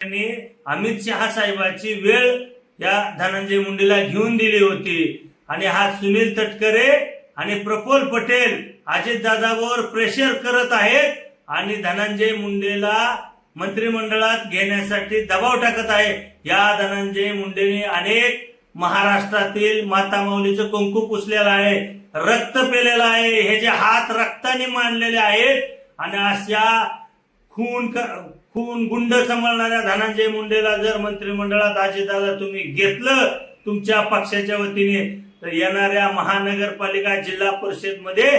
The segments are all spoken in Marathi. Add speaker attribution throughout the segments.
Speaker 1: त्यांनी अमित शहा साहेबांची वेळ या धनंजय मुंडेला घेऊन दिली होती आणि हा सुनील तटकरे आणि प्रफुल्ल पटेल अजितदादावर प्रेशर करत आहेत आणि धनंजय मुंडेला मंत्रिमंडळात घेण्यासाठी दबाव टाकत आहे। या धनंजय मुंडेने अनेक महाराष्ट्रातील माता माऊलीचं कुंकू पुसलेलं आहे, रक्त पेलेलं आहे, हे जे हात रक्ताने मांडलेले आहेत आणि अशा खून गुंड सांभाळणाऱ्या धनंजय मुंडेला जर मंत्रिमंडळात अजितदादा तुम्ही घेतलं तुमच्या पक्षाच्या वतीने तर येणाऱ्या महानगरपालिका जिल्हा परिषद मध्ये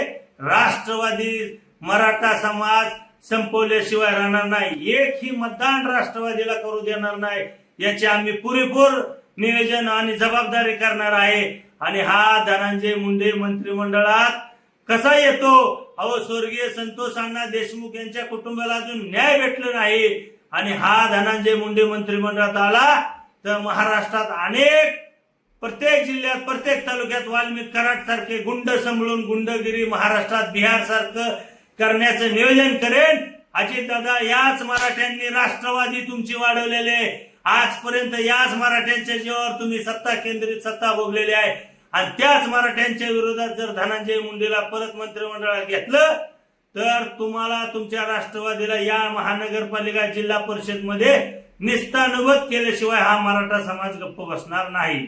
Speaker 1: राष्ट्रवादी मराठा समाज संपवल्याशिवाय राहणार नाही। एकही मतदान राष्ट्रवादीला करू देणार नाही, याची आम्ही पुरेपूर नियोजन आणि जबाबदारी करणार आहे। आणि हा धनंजय मुंडे मंत्रिमंडळात कसा येतो? अहो, स्वर्गीय संतोष अण्णा देशमुख यांच्या कुटुंबाला अजून न्याय भेटला नाही आणि हा धनंजय मुंडे मंत्रिमंडळात आला तर महाराष्ट्रात प्रत्येक जिल्ह्यात प्रत्येक तालुक्यात वाल्मिक कराड सारखे गुंड सांभाळून गुंडगिरी महाराष्ट्रात बिहार सारखं करण्याचं नियोजन करेन। अजितदादा, याच मराठ्यांनी राष्ट्रवादी तुमची वाढवलेले, आजपर्यंत याच मराठ्यांच्या जीवावर तुम्ही सत्ता भोगलेली आहे आणि त्याच मराठ्यांच्या विरोधात जर धनंजय मुंडेला परत मंत्रिमंडळात घेतलं तर तुम्हाला तुमच्या राष्ट्रवादीला या महानगरपालिका जिल्हा परिषद मध्ये निस्तानवत केल्याशिवाय हा मराठा समाज गप्प बसणार नाही।